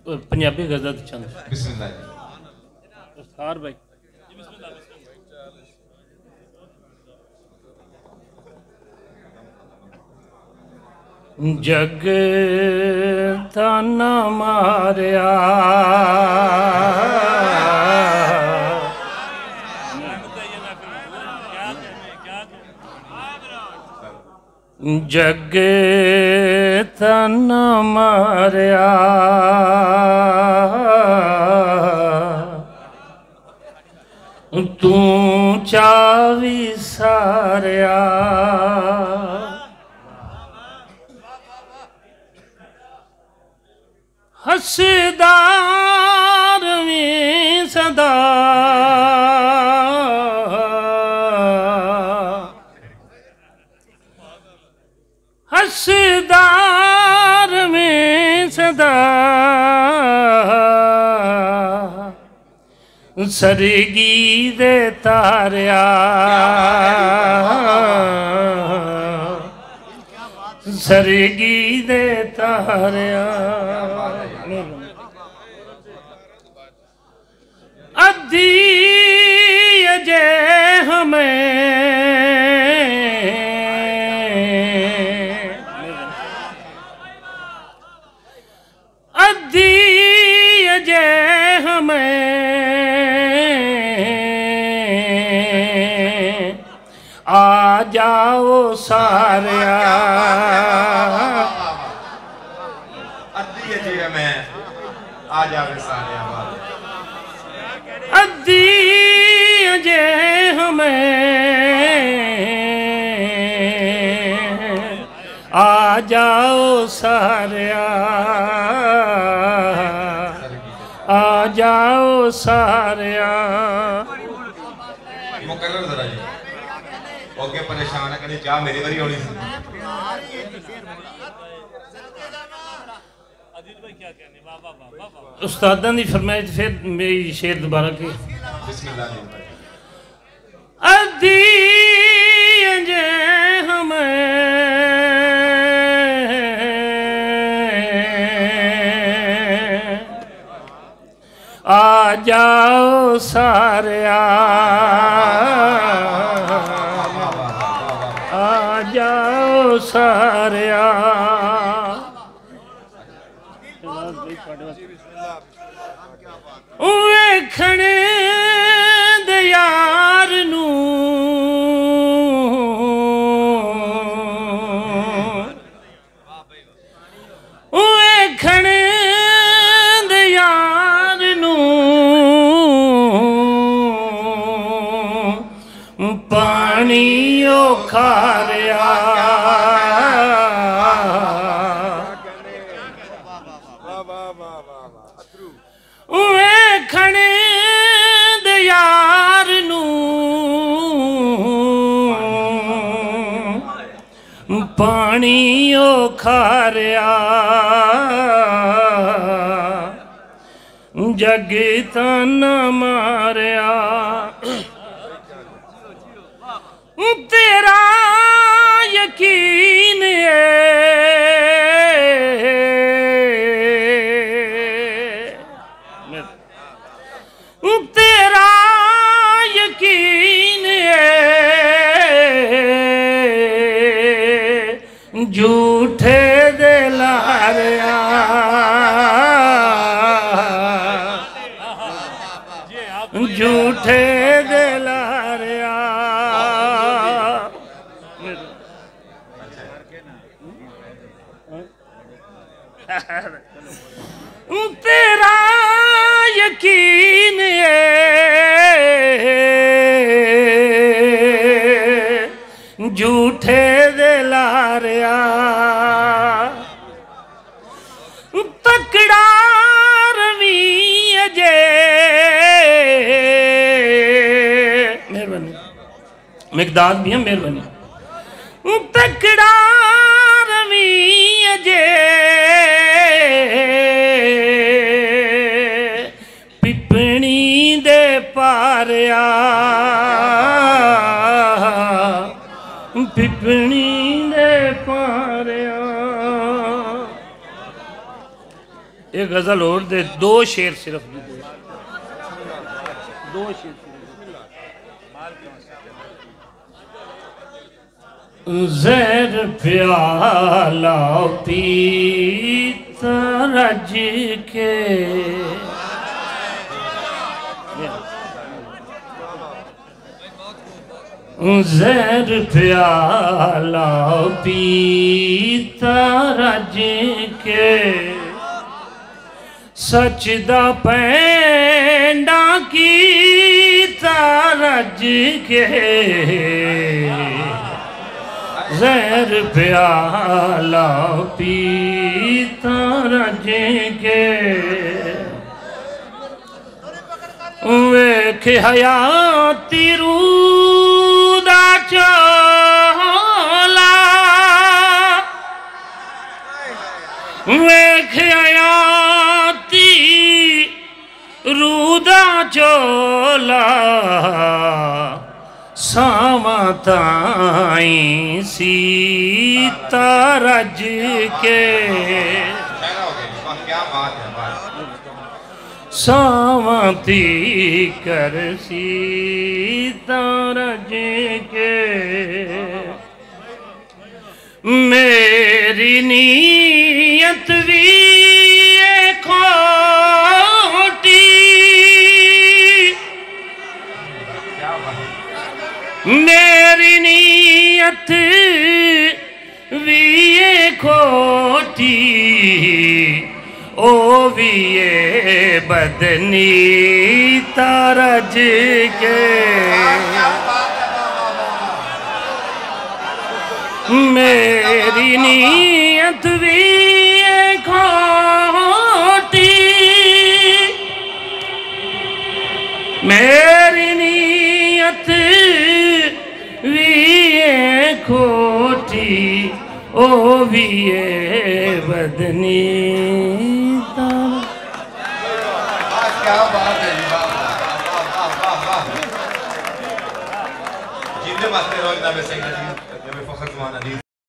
पंजाबी गज़ल चंद बिस्मिल्लाह उस्ताद भाई जग ताना मारिया जग ताना मारिया तू चावी सारिया हसदार में सदा हसदार में सदा सरगी दे तारिया सरगी दे तारिया अद्दी अजय हमें अद्दी अजय हमें आ जाओ सारिया अद्दी अजय हमें आ जावे सारिया अद्दी अजय हमें आ जाओ सारिया आ जाओ सारिया मुकर्रर जरा जी ओके परेशान है कहीं चाह मेरी बारी होनी सी उस्तादां दी फरमाइश फिर मेरी शेर दोबारा की बिस्मिल्लाह अद्दी अजय हमें आ जाओ सारिया आ जाओ सारिया वेखने दे यार नू वेखने दे यार नू पानी ओ खारिया वेखने दे यार नू पानी ओ खारिया जग ताना मारिया तेरा यकीन तेरा यकीन झूठे दिलारिया झूठे दिलारिया तेरा यकीन झूठे दिलारिया तकड़ा रवी अजय मेहरबानी मिकदाद भी है मेहरबानी तकड़ा रवी अजय पिपणी दे पारिया पिपणी दे पारिया एक गजल और दे, 2 शेर सिर्फ दो शेर। ज़हर प्याला पीता रज के, ज़हर प्याला पीता रज के, सच दा पैंडा की रज के, ज़हर प्याला पीता रज के, वेख हयाती रूदा चोला, वेख हयाती रूदा चोला, सावताई सीता रज के, सावती कर सीता रज के, मेरी नीयत भी खोटी, मेरी नीयत भी खोटी, ओ भी बदनी तरज के, मेरी नीयत भी खोटी, मेरी नीयत भी खोटी, ओ भी बदनी। क्या बात है, जिंदे मास्टर रोज ना में सही नहीं, जब फखर ज़मान अली